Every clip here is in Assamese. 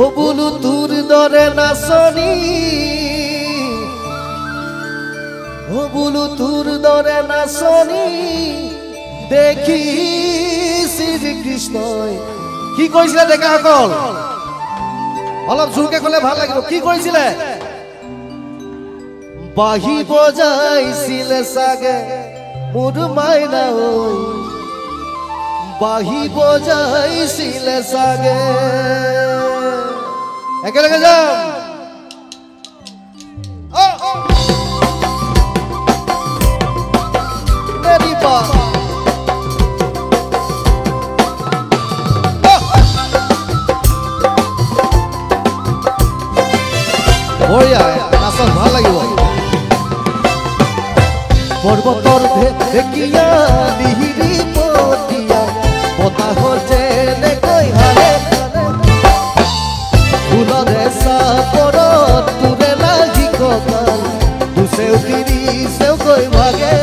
ও বুলু তোৰ দৰে নাচনি, ও বুলু তোৰ দৰে নাচনি দেখি শ্ৰীকৃষ্ণ। কি কৈছিলে ডেকা সকল? অলপ জোৰকে কলে ভাল লাগিব। কি কৰিছিলে? বাঁহী বজাইছিলে চাগে মোৰ মাইনা ঐ, বাঁহী বজাইছিলে চাগে। একেলগে যাম। বঢ়িয়া, নাচত ভাল লাগিব। পৰ্বতৰ ঢেকীয়া দিহিৰি পতিয়া বতাহৰ যেনেকৈ হালে, ফুলৰে চাপৰত তোৰে লাগি কঁকাল দুচেও তিৰিচেওকৈ ভাগে।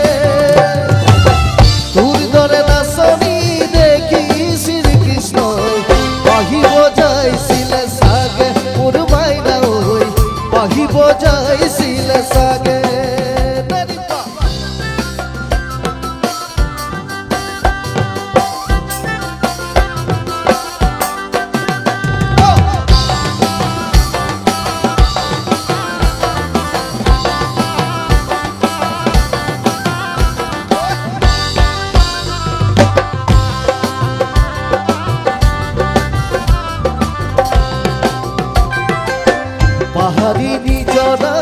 তোৰ দৰে নাচনি দেখি শ্ৰীকৃষ্ণই বাঁহী বজাইছিলে চাগে মোৰ মাইনা ঐ, বাঁহী বজাইছিলে চাগে। পাহাড়ি নিজৰা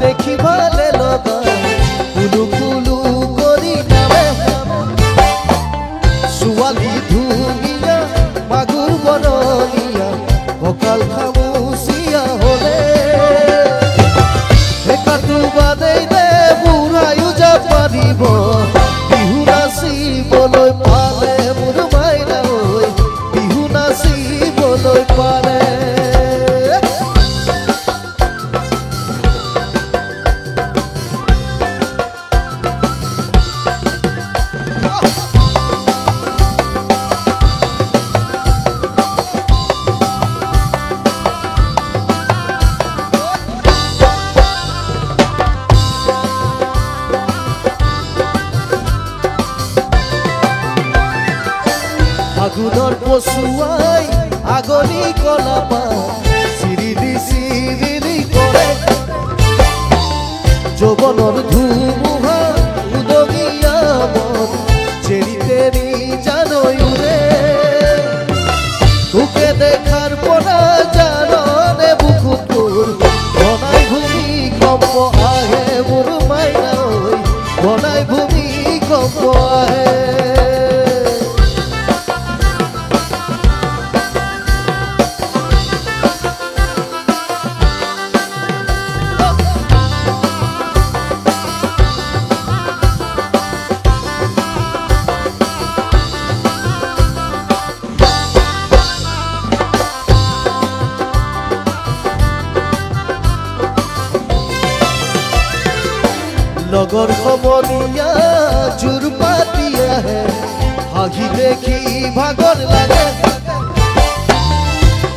দেখি ভালে লগা কুলু কুলু কৰি নামে, ছোৱালী ধুনীয়া মাগুৰ বৰণীয়া কঁকাল খামুচিয়া হলে, একাটো বাদেই দে বুঢ়ায়ো যা পাৰিব বিহু নাচিবলৈ পালে মোৰ মাইনা ঐ, বিহু নাচিবলৈ পালে। আগুনৰ পচুৱাই আগলি কলাপা চিৰিলি চিৰিলি কৰে, যৌৱনৰ ধুমুহা উদঙিয়া মন চেৰি তেৰি জানৈ উৰে, তোকে দেখাৰ পৰা জাননে বুকুত মোৰ বনাই ভূমিকম্প আহে মোৰ মাইনা ঐ, বনাই ভূমিকম্প আহে। লগৰ সমনীয়া জোৰ পাতি আহে, হাঁহি দেখি ভাগৰ লাগে,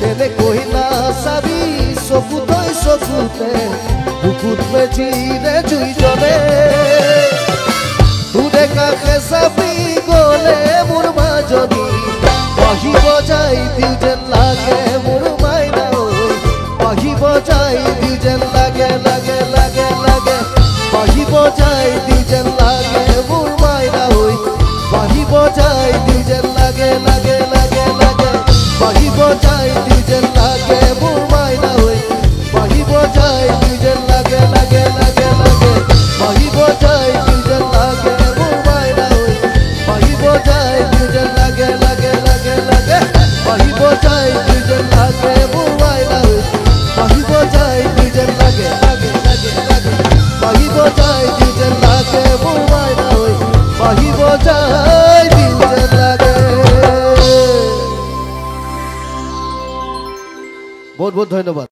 তেনেকৈ নাচাবি চকুতৈ চকুতে বুকুত মেজিৰে জুই জ্বলে, তোৰে কাষে চাপি গলে মোৰ মাজনী বাঁহী বজাই দিও যেন লাগে মোৰ মাইনা ঐ, বাঁহী বজাই দিও যেন লাগে লাগে লাগে লাগে, বাঁহী বজাই দিও যেন লাগে মোৰ মাইনা ঐ, বাঁহী বজাই দিও যেন লাগে লাগে লাগে লাগে, বাঁহী বজাই দিও যেন লাগে মোৰ মাইনা ঐ, বাঁহী বজাই দিও যেন লাগে লাগে লাগে লাগে, বাঁহী বজাই দিও যেন লাগে মোৰ মাইনা ঐ, বাঁহী বজাই দিও যেন লাগে লাগে লাগে লাগে, বাঁহী বজাই দিও যেন লাগে মোৰ মাইনা ঐ, বাঁহী বজাই দিও যেন লাগে লাগে লাগে লাগে, বাঁহী বজাই দিও যেন লাগে মোৰ মাইনা ঐ, বাঁহী বজাই দিও যেন লাগে। বহুত বহুত ধন্যবাদ।